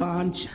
5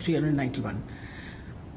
391।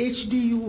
HDU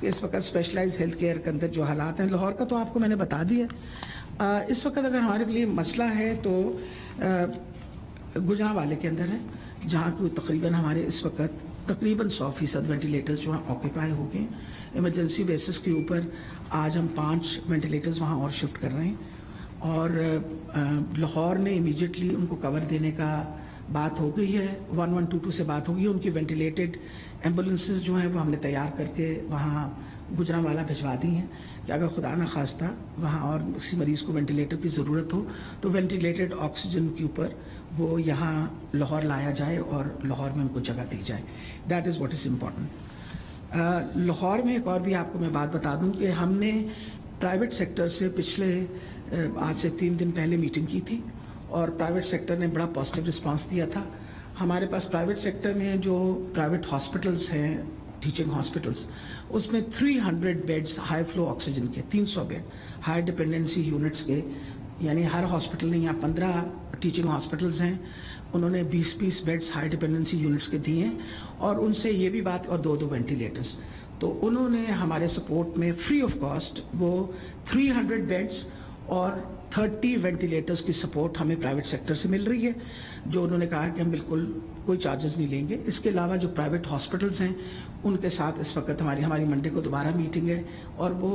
کہ اس وقت specialize health care کے اندر جو حالات ہیں، لاہور کا تو آپ کو میں نے بتا دیا. اس وقت اگر ہمارے لیے مسئلہ ہے تو گجرانوالے کے اندر ہے، جہاں کو تقریباً ہمارے اس وقت تقریباً 100% وینٹیلیٹرز جو ہیں آکیپائی ہو گئے. ایمرجنسی بیسس کے اوپر آج ہم 5 وینٹیلیٹرز وہاں اور شفٹ کر رہے ہیں، اور لاہور میں امیجیٹلی ان کو کور دینے کا بات ہو گئی ہے. 1122 سے بات ہو گئی ہے. ان کی وینٹیلیٹڈ ایمبولینسز جو ہیں وہ ہم نے تیار کر کے وہاں گجرانوالہ بھجوا دی ہیں کہ اگر خدا نہ خواستہ وہاں اور کسی مریض کو وینٹیلیٹر کی ضرورت ہو تو وینٹیلیٹڈ آکسیجن کے اوپر وہ یہاں لاہور لایا جائے اور لاہور میں ان کو جگہ دی جائے. That is what is important. Lahore میں ایک اور بھی آپ کو میں بات بتا دوں کہ ہم نے پرائیویٹ سیکٹر سے پچھلے آج سے 3 دن پہلے میٹنگ کی تھی، اور پرائیویٹ سیکٹر نے بڑا پازیٹیو رسپانس دیا تھا. ہمارے پاس پرائیویٹ سیکٹر میں جو پرائیویٹ ہاسپٹلس ہیں، ٹیچنگ ہاسپٹلس، اس میں 300 بیڈز ہائی فلو آکسیجن کے، 300 بیڈ ہائی ڈپینڈنسی یونٹس کے، یعنی ہر ہاسپٹل نے یہاں 15 ٹیچنگ ہاسپٹلز ہیں، انہوں نے 20 بیڈز ہائی ڈپینڈنسی یونٹس کے دیے ہیں، اور ان سے یہ بھی بات، اور 2 وینٹیلیٹرز. تو انہوں نے ہمارے سپورٹ میں فری آف کاسٹ وہ 300 بیڈز اور 30 وینٹیلیٹرز کی سپورٹ ہمیں پرائیویٹ سیکٹر سے مل رہی ہے، جو انہوں نے کہا کہ ہم بالکل کوئی چارجز نہیں لیں گے. اس کے علاوہ جو پرائیویٹ ہاسپٹلز ہیں ان کے ساتھ اس وقت ہماری منڈے کو دوبارہ میٹنگ ہے، اور وہ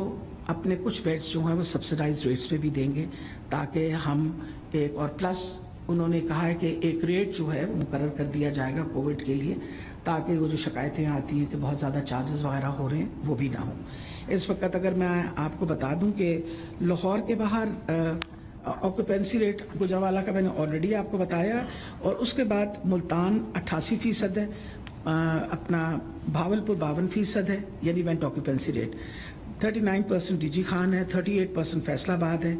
اپنے کچھ بیڈز جو ہیں وہ سبسڈائز ریٹس پہ بھی دیں گے، تاکہ ہم ایک، اور پلس انہوں نے کہا ہے کہ ایک ریٹ جو ہے وہ مقرر کر دیا جائے گا کووڈ کے لیے، تاکہ وہ جو شکایتیں آتی ہیں کہ بہت زیادہ چارجز وغیرہ ہو رہے ہیں وہ بھی نہ ہوں. اس وقت اگر میں آپ کو بتا دوں کہ لاہور کے باہر آکوپینسی ریٹ گجرانوالہ کا میں نے آلریڈی آپ کو بتایا، اور اس کے بعد ملتان 88% ہے، اپنا بھاولپور 52% ہے، یعنی vent occupancy rate. 39% D G Khan ہے، 38% فیصل آباد ہے،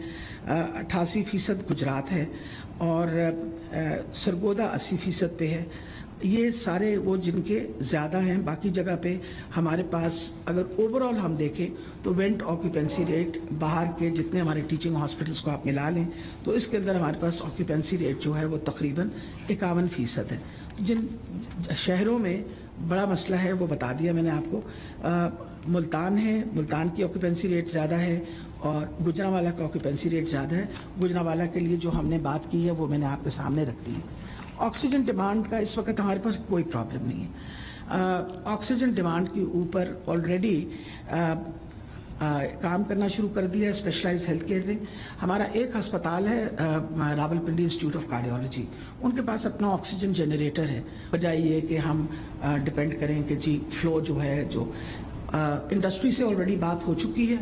88% گجرات ہے، اور سرگودا 80% پہ ہے. یہ سارے وہ جن کے زیادہ ہیں. باقی جگہ پہ ہمارے پاس اگر اوور آل ہم دیکھیں تو وینٹ آکیوپینسی ریٹ باہر کے جتنے ہمارے ٹیچنگ ہاسپٹلس کو آپ ملا لیں تو اس کے اندر ہمارے پاس آکیوپینسی ریٹ جو ہے وہ تقریباً 51% ہے. جن شہروں میں بڑا مسئلہ ہے وہ بتا دیا میں نے آپ کو. ملتان ہے، ملتان کی آکیوپینسی ریٹ زیادہ ہے، اور گجرانوالہ کا آکیوپینسی ریٹ زیادہ ہے. گجرانوالہ کے لیے جو ہم نے بات کی ہے وہ میں نے آپ کے سامنے رکھ دی ہے. آکسیجن ڈیمانڈ کا اس وقت ہمارے پاس کوئی پرابلم نہیں ہے. آکسیجن ڈیمانڈ کے اوپر آلریڈی کام کرنا شروع کر دیا ہے اسپیشلائز ہیلتھ کیئر نے. ہمارا ایک ہسپتال ہے راولپنڈی انسٹیٹیوٹ آف کارڈیالوجی، ان کے پاس اپنا آکسیجن جنریٹر ہے. بجائے یہ کہ ہم ڈپینڈ کریں کہ جی فلو جو ہے، جو انڈسٹری سے آلریڈی بات ہو چکی ہے،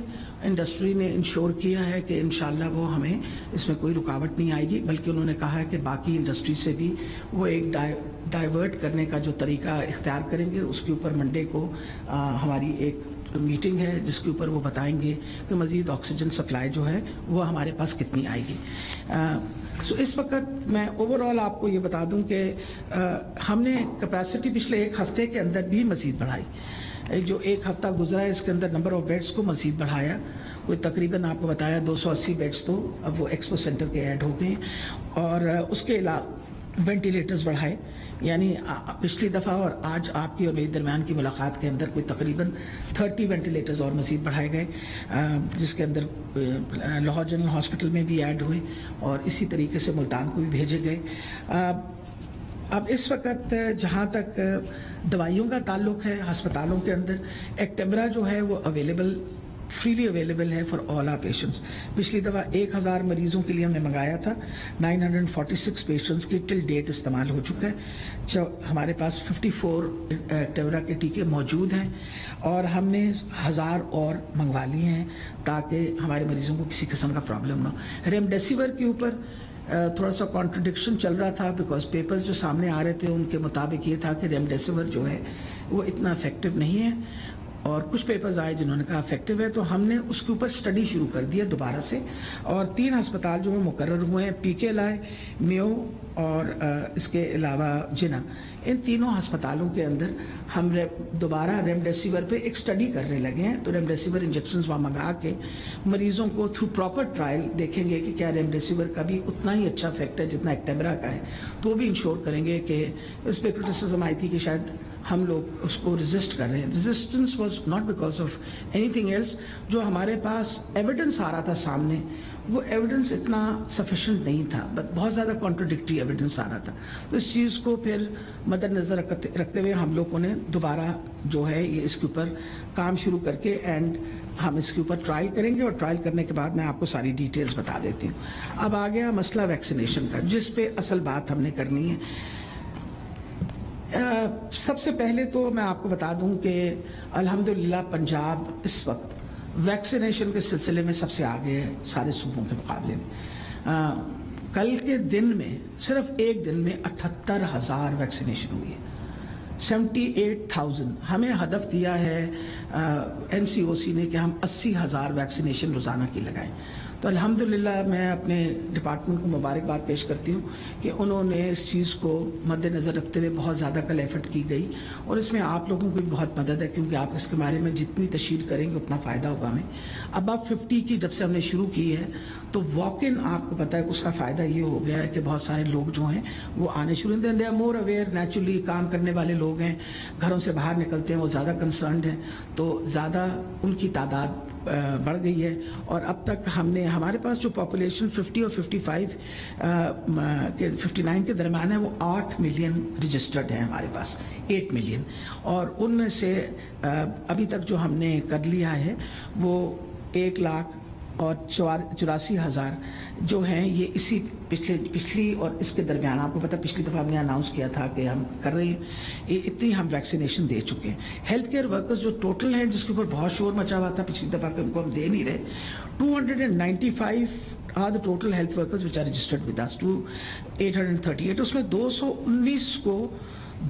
انڈسٹری نے انشور کیا ہے کہ انشاءاللہ وہ ہمیں اس میں کوئی رکاوٹ نہیں آئے گی، بلکہ انہوں نے کہا ہے کہ باقی انڈسٹری سے بھی وہ ایک ڈائیورٹ کرنے کا جو طریقہ اختیار کریں گے. اس کے اوپر منڈے کو ہماری ایک میٹنگ ہے جس کے اوپر وہ بتائیں گے کہ مزید آکسیجن سپلائی جو ہے وہ ہمارے پاس کتنی آئے گی. سو اس وقت میں اوور آل آپ کو یہ بتا دوں کہ ہم نے کیپیسٹی پچھلے 1 ہفتے کے اندر بھی مزید بڑھائی. جو 1 ہفتہ گزرا ہے اس کے اندر نمبر آف بیڈز کو مزید بڑھایا. کوئی تقریباً آپ کو بتایا 280 بیڈز تو اب وہ ایکسپو سینٹر کے ایڈ ہو گئے، اور اس کے علاوہ وینٹیلیٹرز بڑھائے. یعنی پچھلی دفعہ اور آج آپ کی اور میری درمیان کی ملاقات کے اندر کوئی تقریباً 30 وینٹیلیٹرز اور مزید بڑھائے گئے، جس کے اندر لاہور جنرل ہاسپٹل میں بھی ایڈ ہوئے، اور اسی طریقے سے ملتان کو بھی بھیجے گئے. اب اس وقت جہاں تک دوائیوں کا تعلق ہے ہسپتالوں کے اندر، ایکٹیمرا جو ہے وہ فریلی اویلیبل ہے فار آل آر پیشنٹس. پچھلی دفعہ 1000 مریضوں کے لیے ہم نے منگایا تھا، 946 پیشنٹس کی ٹل ڈیٹ استعمال ہو چکا ہے. ہمارے پاس 54 ایکٹیمرا کے ٹیکے موجود ہیں، اور ہم نے 1000 اور منگوا لیے ہیں تاکہ ہمارے مریضوں کو کسی قسم کا پرابلم نہ ہو. ریمڈیسیور کے اوپر تھوڑا سا کانٹرڈکشن چل رہا تھا، بیکاز پیپرز جو سامنے آ رہے تھے ان کے مطابق یہ تھا کہ ریمڈیسیور جو ہے وہ اتنا افیکٹو نہیں ہے، اور کچھ پیپرز آئے جنہوں نے کہا افیکٹو ہے. تو ہم نے اس کے اوپر اسٹڈی شروع کر دی ہے دوبارہ سے، اور 3 ہسپتال جو ہیں مقرر ہوئے ہیں، پی کے لائے، میو، اور اس کے علاوہ جنا. ان تینوں ہسپتالوں کے اندر ہم دوبارہ ریمڈیسیور پہ ایک اسٹڈی کرنے لگے ہیں. تو ریمڈیسیور انجیکشنز وہاں منگا کے مریضوں کو تھرو پراپر ٹرائل دیکھیں گے کہ کیا ریمڈیسیور کا بھی اتنا ہی اچھا افیکٹ ہے جتنا ایکٹیمرا کا ہے. تو وہ بھی انشور کریں گے کہ اس پہ کرٹیسزم آئی تھی کہ شاید ہم لوگ اس کو ریزسٹ کر رہے ہیں. Resistance was not because of any thing else. جو ہمارے پاس ایویڈنس آ رہا تھا سامنے وہ ایویڈنس اتنا سفیشینٹ نہیں تھا, بہت زیادہ کانٹروڈکٹری ایویڈنس آ رہا تھا. تو اس چیز کو پھر مد نظر رکھتے ہوئے ہم لوگوں نے دوبارہ جو ہے یہ اس کے اوپر کام شروع کر کے اینڈ ہم اس کے اوپر ٹرائل کریں گے, اور ٹرائل کرنے کے بعد میں آپ کو ساری ڈیٹیلز بتا دیتی ہوں. اب آ گیا مسئلہ ویکسینیشن کا, جس پہ اصل بات ہم نے کرنی ہے. سب سے پہلے تو میں آپ کو بتا دوں کہ الحمدللہ پنجاب اس وقت ویکسینیشن کے سلسلے میں سب سے آگے ہے سارے صوبوں کے مقابلے میں. کل کے دن میں صرف ایک دن میں 78,000 ویکسینیشن ہوئی ہے. 78,000 ہمیں ہدف دیا ہے NCOC نے کہ ہم 80,000 ویکسینیشن روزانہ کی لگائیں. تو الحمدللہ میں اپنے ڈپارٹمنٹ کو مبارکباد پیش کرتی ہوں کہ انہوں نے اس چیز کو مد نظر رکھتے ہوئے بہت زیادہ کل ایفرٹ کی گئی, اور اس میں آپ لوگوں کی بہت مدد ہے, کیونکہ آپ اس کے بارے میں جتنی تشہیر کریں گے اتنا فائدہ ہوگا ہمیں. اب آپ 50 کی جب سے ہم نے شروع کی ہے تو واک ان آپ کو پتہ ہے کہ اس کا فائدہ یہ ہو گیا ہے کہ بہت سارے لوگ جو ہیں وہ آنے شروع ہوتے ہیں. They are more aware, naturally کام کرنے والے لوگ ہیں, گھروں سے باہر نکلتے ہیں, وہ زیادہ کنسرنڈ ہیں, تو زیادہ ان کی تعداد بڑھ گئی ہے. اور اب تک ہم نے ہمارے پاس جو پاپولیشن 50 اور 55 کے 59 کے درمیان ہے وہ 8 ملین رجسٹرڈ ہیں ہمارے پاس, 8 ملین. اور ان میں سے ابھی تک جو ہم نے کر لیا ہے وہ 1,84,000 جو ہیں یہ اسی پچھلی اور اس کے درمیان. آپ کو پتہ پچھلی دفعہ ہم نے اناؤنس کیا تھا کہ ہم کر رہے ہیں, اتنی ہم ویکسینیشن دے چکے ہیں. ہیلتھ کیئر ورکرز جو ٹوٹل ہیں جس کے اوپر بہت شور مچا ہوا تھا پچھلی دفعہ کہ ان کو ہم دے نہیں رہے, 295 are the total health workers which are registered with us, to 838. اس میں 219 کو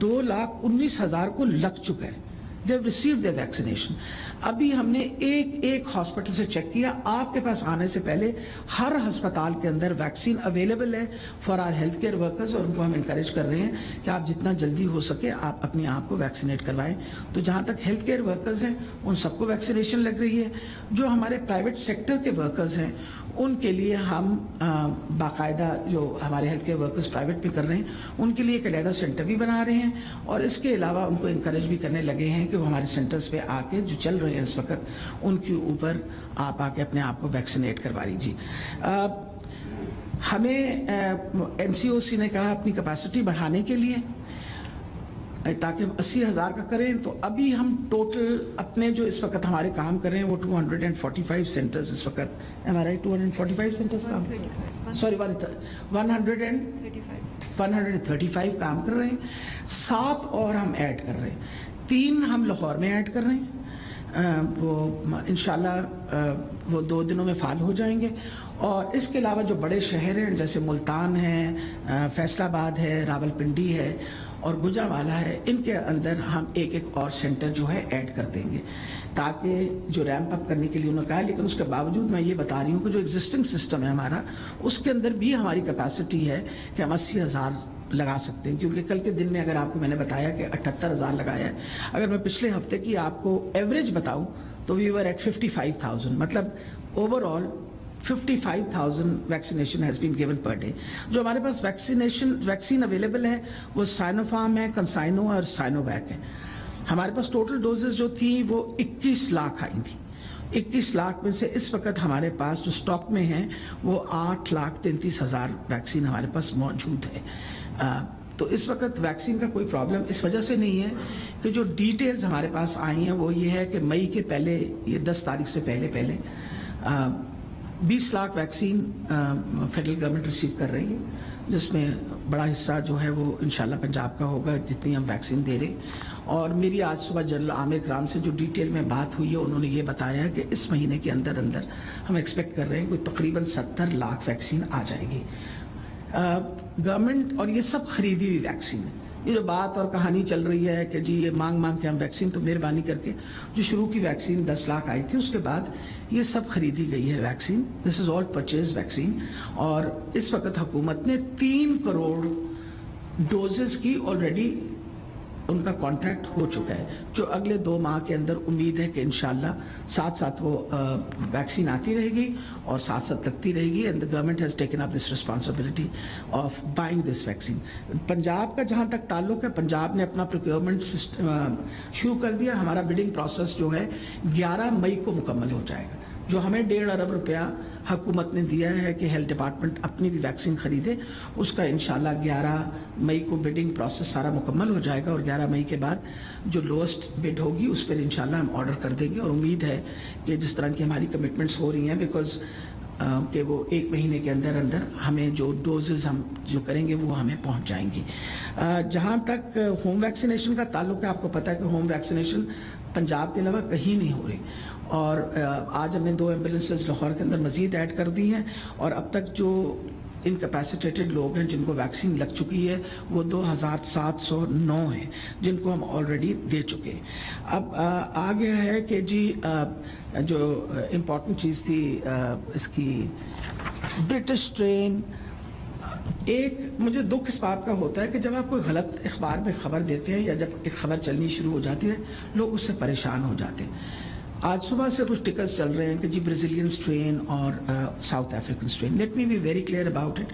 2,19,000 کو لگ چکا ہے. They have received their vaccination. ابھی ہم نے ایک ہاسپٹل سے چیک کیا, آپ کے پاس آنے سے پہلے ہر ہسپتال کے اندر ویکسین اویلیبل ہے for our health care workers, اور ان کو ہم انکریج کر رہے ہیں کہ آپ جتنا جلدی ہو سکے آپ اپنے آپ کو ویکسینیٹ کروائیں. تو جہاں تک ہیلتھ کیئر ورکرز ہیں ان سب کو ویکسینیشن لگ رہی ہے. جو ہمارے پرائیویٹ سیکٹر کے ورکرز ہیں ان کے لیے ہم باقاعدہ جو ہمارے ہیلتھ کیئر ورکرز پرائیویٹ میں کر رہے ہیں ان کے لیے ایک علیحدہ سینٹر بھی بنا رہے ہیں, اور اس کے علاوہ ان کو انکریج بھی کرنے لگے ہیں کہ وہ ہمارے سینٹرز پہ آ کے جو چل رہے ہیں اس وقت ان کے اوپر آپ آ کے اپنے آپ کو ویکسینیٹ کروا لیجیے. ہمیں NCOC نے کہا اپنی کیپیسٹی بڑھانے کے لیے تاکہ ہم 80,000 کا کریں, تو ابھی ہم ٹوٹل اپنے جو اس وقت ہمارے کام کر رہے ہیں وہ 245 سینٹرز اس وقت ہمارے 245 سینٹرز کام 135 کام کر رہے ہیں. 7 اور ہم ایڈ کر رہے ہیں, 3 ہم لاہور میں ایڈ کر رہے ہیں, وہ انشاءاللہ وہ 2 دنوں میں فعال ہو جائیں گے. اور اس کے علاوہ جو بڑے شہر ہیں جیسے ملتان ہے, فیصل آباد ہے, راول پنڈی ہے اور گجرانوالہ ہے, ان کے اندر ہم ایک اور سینٹر جو ہے ایڈ کر دیں گے تاکہ جو ریمپ اپ کرنے کے لیے انہوں نے کہا. لیکن اس کے باوجود میں یہ بتا رہی ہوں کہ جو ایگزسٹنگ سسٹم ہے ہمارا اس کے اندر بھی ہماری کیپیسٹی ہے کہ ہم 80,000 لگا سکتے ہیں, کیونکہ کل کے دن میں اگر آپ کو میں نے بتایا کہ 78,000 لگایا ہے. اگر میں پچھلے ہفتے کی آپ کو ایوریج بتاؤں تو وی ور ایٹ 55,000, مطلب over all 55,000 vaccination has been given per day. جو ہمارے پاس ویکسین اویلیبل ہے وہ سائنوفارم ہے, کنسائنو اور سائنوویک ہے. ہمارے پاس ٹوٹل ڈوزز جو تھیں وہ 21 لاکھ آئی تھیں. 21 لاکھ میں سے اس وقت ہمارے پاس جو سٹاک میں ہیں وہ 8,33,000 ویکسین ہمارے پاس موجود ہے. تو اس وقت ویکسین کا کوئی پرابلم اس وجہ سے نہیں ہے کہ جو ڈیٹیلز ہمارے پاس آئی ہیں وہ یہ ہے کہ مئی کے پہلے, یہ 10 تاریخ سے پہلے 20 lakh vaccine federal government receive کر رہی ہے, جس میں بڑا حصہ جو ہے وہ انشاءاللہ پنجاب کا ہوگا جتنی ہم ویکسین دے رہے ہیں. اور میری آج صبح جنرل عامر کرام سے جو ڈیٹیل میں بات ہوئی ہے انہوں نے یہ بتایا کہ اس مہینے کے اندر ہم ایکسپیکٹ کر رہے ہیں کہ تقریباً 70 لاکھ ویکسین آ جائے گی گورنمنٹ. اور یہ سب خریدی ہوئی ویکسین ہے. یہ جو بات اور کہانی چل رہی ہے کہ جی یہ مانگ کے ہم ویکسین, تو مہربانی کر کے جو شروع کی ویکسین 10 لاکھ آئی تھی اس کے بعد یہ سب خریدی گئی ہے ویکسین. دس از آل پرچیز ویکسین. اور اس وقت حکومت نے 3 کروڑ ڈوزز کی آلریڈی ان کا کانٹریکٹ ہو چکا ہے, جو اگلے 2 ماہ کے اندر امید ہے کہ انشاءاللہ ساتھ ساتھ وہ ویکسین آتی رہے گی اور ساتھ ساتھ لگتی رہے گی, and the government has taken up this responsibility of buying this vaccine. Punjab کا جہاں تک تعلق ہے, پنجاب نے اپنا پروکیورمنٹ شروع کر دیا. ہمارا بڈنگ پروسیس جو ہے 11 مئی کو مکمل ہو جائے گا. جو ہمیں 1.5 ارب روپیہ حکومت نے دیا ہے کہ ہیلتھ ڈپارٹمنٹ اپنی بھی ویکسین خریدے, اس کا انشاءاللہ 11 مئی کو بڈنگ پروسیس سارا مکمل ہو جائے گا, اور 11 مئی کے بعد جو لوسٹ بڈ ہوگی اس پر انشاءاللہ ہم آرڈر کر دیں گے. اور امید ہے کہ جس طرح کی ہماری کمٹمنٹس ہو رہی ہیں, بیکاز کہ وہ 1 مہینے کے اندر ہمیں جو ڈوزز ہم جو کریں گے وہ ہمیں پہنچ جائیں گی. جہاں تک ہوم ویکسینیشن کا تعلق ہے, آپ کو پتہ ہے کہ ہوم ویکسینیشن پنجاب کے علاوہ کہیں نہیں ہو رہی, اور آج ہم نے 2 ایمبولینسز لاہور کے اندر مزید ایڈ کر دی ہیں, اور اب تک جو انکیپیسیٹیٹڈ لوگ ہیں جن کو ویکسین لگ چکی ہے وہ 2709 ہیں, جن کو ہم آلریڈی دے چکے ہیں. اب آ گیا ہے کہ جی جو امپورٹنٹ چیز تھی اس کی برٹش ٹرین. ایک مجھے دکھ اس بات کا ہوتا ہے کہ جب آپ کوئی غلط اخبار میں خبر دیتے ہیں یا جب ایک خبر چلنی شروع ہو جاتی ہے لوگ اس سے پریشان ہو جاتے ہیں. آج صبح سے کچھ ٹکرز چل رہے ہیں کہ جی برازیلین سٹرین اور south African strain. Let me be very clear about it.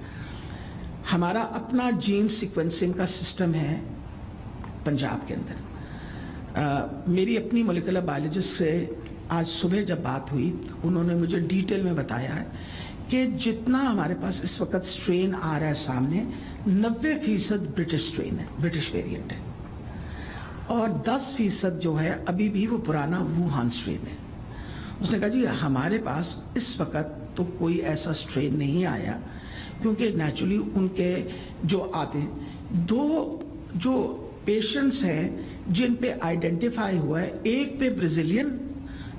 ہمارا اپنا جین سیکوینسنگ کا سسٹم ہے پنجاب کے اندر. میری اپنی مولیکولر بایولوجسٹ سے آج صبح جب بات ہوئی, انہوں نے مجھے ڈیٹیل میں بتایا ہے کہ جتنا ہمارے پاس اس وقت سٹرین آ رہا ہے سامنے, 90% برٹش سٹرین ہے, برٹش ویریئنٹ ہے, اور 10% جو ہے ابھی بھی وہ پرانا ووہان سٹرین ہے. اس نے کہا جی ہمارے پاس اس وقت تو کوئی ایسا سٹرین نہیں آیا, کیونکہ نیچرلی ان کے جو آتے ہیں 2 جو پیشنٹس ہیں جن پہ آئیڈینٹیفائی ہوا ہے, ایک پہ برازیلین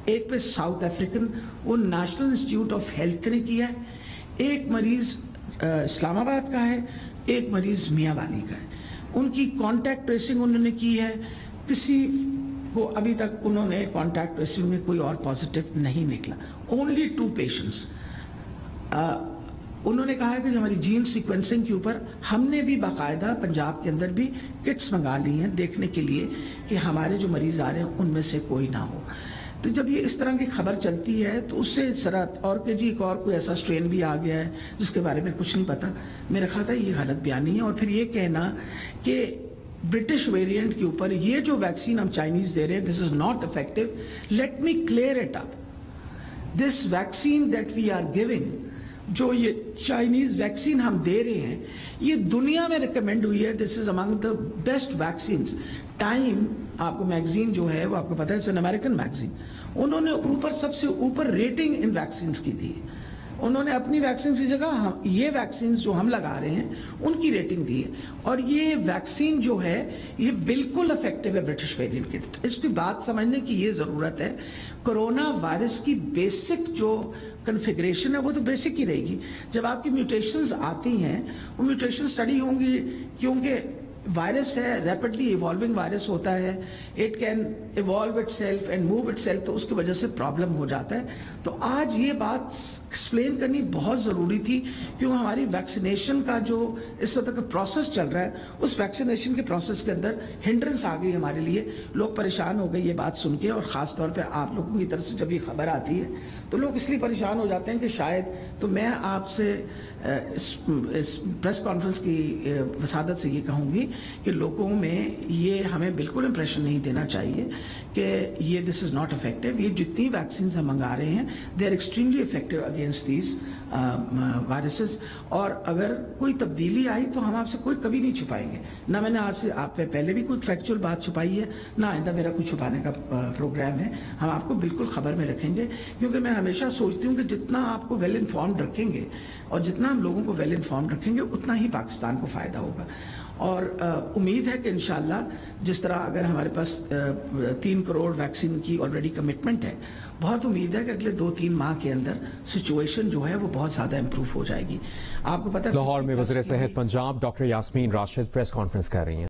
ایک پہ ساؤتھ افریقن, وہ نیشنل انسٹیٹیوٹ آف ہیلتھ نے کیا ہے. ایک مریض اسلام آباد کا ہے, ایک مریض میاں والی کا ہے. ان کی کانٹیکٹ ٹریسنگ انہوں نے کی ہے, کسی کو ابھی تک انہوں نے کانٹیکٹ ٹریسنگ میں کوئی اور پازیٹیو نہیں نکلا. Only 2 patients. انہوں نے کہا ہے کہ ہماری جین سیکوینسنگ کے اوپر ہم نے بھی باقاعدہ پنجاب کے اندر بھی کٹس منگا لی ہیں دیکھنے کے لیے کہ ہمارے جو مریض آ رہے ہیں ان میں سے کوئی نہ ہو. تو جب یہ اس طرح کی خبر چلتی ہے تو اس سے سرات اور کہ جی ایک اور کوئی ایسا سٹرین بھی آ گیا ہے جس کے بارے میں کچھ نہیں پتا, میرا خیال ہے یہ غلط بیانی ہے. اور پھر یہ کہنا کہ برٹش ویریئنٹ کے اوپر یہ جو ویکسین ہم چائنیز دے رہے ہیں this is not effective. Let me clear it up. This vaccine that we are giving, جو یہ چائنیز ویکسین ہم دے رہے ہیں, یہ دنیا میں ریکمینڈ ہوئی ہے. دس از امنگ دا بیسٹ ویکسینز. ٹائم آپ کو میگزین جو ہے وہ آپ کو پتہ ہے اٹس این امریکن میگزین, انہوں نے اوپر سب سے اوپر ریٹنگ ان ویکسینز کی دی. انہوں نے اپنی ویکسین کی جگہ یہ ویکسینز جو ہم لگا رہے ہیں ان کی ریٹنگ دی ہے, اور یہ ویکسین جو ہے یہ بالکل افیکٹو ہے برٹش ویریئنٹ کی. اس کی بات سمجھنے کی یہ ضرورت ہے. کرونا وائرس کی بیسک جو کنفیگریشن ہے وہ تو بیسک ہی رہے گی. جب آپ کی میوٹیشنز آتی ہیں وہ میوٹیشن اسٹڈی ہوں گی, کیونکہ وائرس ہے, ریپڈلی ایوالونگ وائرس ہوتا ہے, it can evolve it self and move it self, تو اس کی وجہ سے پرابلم ہو جاتا ہے. تو آج یہ بات ایکسپلین کرنی بہت ضروری تھی, کیونکہ ہماری ویکسینیشن کا جو اس وقت کا پروسیس چل رہا ہے اس ویکسینیشن کے پروسیس کے اندر ہنڈرنس آ گئی ہمارے لیے. لوگ پریشان ہو گئے یہ بات سن کے, اور خاص طور پہ آپ لوگوں کی طرف سے جب یہ خبر آتی ہے تو لوگ اس لیے پریشان ہو جاتے ہیں کہ شاید. تو میں آپ سے اس پریس کانفرنس کی وسادت سے یہ کہوں گی کہ لوگوں میں یہ ہمیں بالکل امپریشن نہیں دینا چاہیے کہ یہ دس از ناٹ افیکٹو. یہ جتنی ویکسینز ہم منگا رہے ہیں they are extremely effective against these viruses, اور اگر کوئی تبدیلی آئی تو ہم آپ سے کوئی کبھی نہیں چھپائیں گے. نہ میں نے آج سے آپ پہ پہلے بھی کوئی فیکچوئل بات چھپائی ہے, نہ آئندہ میرا کوئی چھپانے کا پروگرام ہے. ہم آپ کو بالکل خبر میں رکھیں گے, کیونکہ میں ہمیشہ سوچتی ہوں کہ جتنا آپ کو ویل انفارمڈ رکھیں گے اور جتنا ہم لوگوں کو ویل انفارمڈ رکھیں گے اتنا ہی پاکستان کو فائدہ ہوگا. اور امید ہے کہ انشاءاللہ جس طرح اگر ہمارے پاس 3 کروڑ ویکسین کی آلریڈی کمٹمنٹ ہے, بہت امید ہے کہ اگلے 2-3 ماہ کے اندر سچویشن جو ہے وہ بہت زیادہ امپروو ہو جائے گی. آپ کو پتہ ہے لاہور میں وزیر صحت Punjab doctor Yasmin Rashid press conference کر رہی ہیں.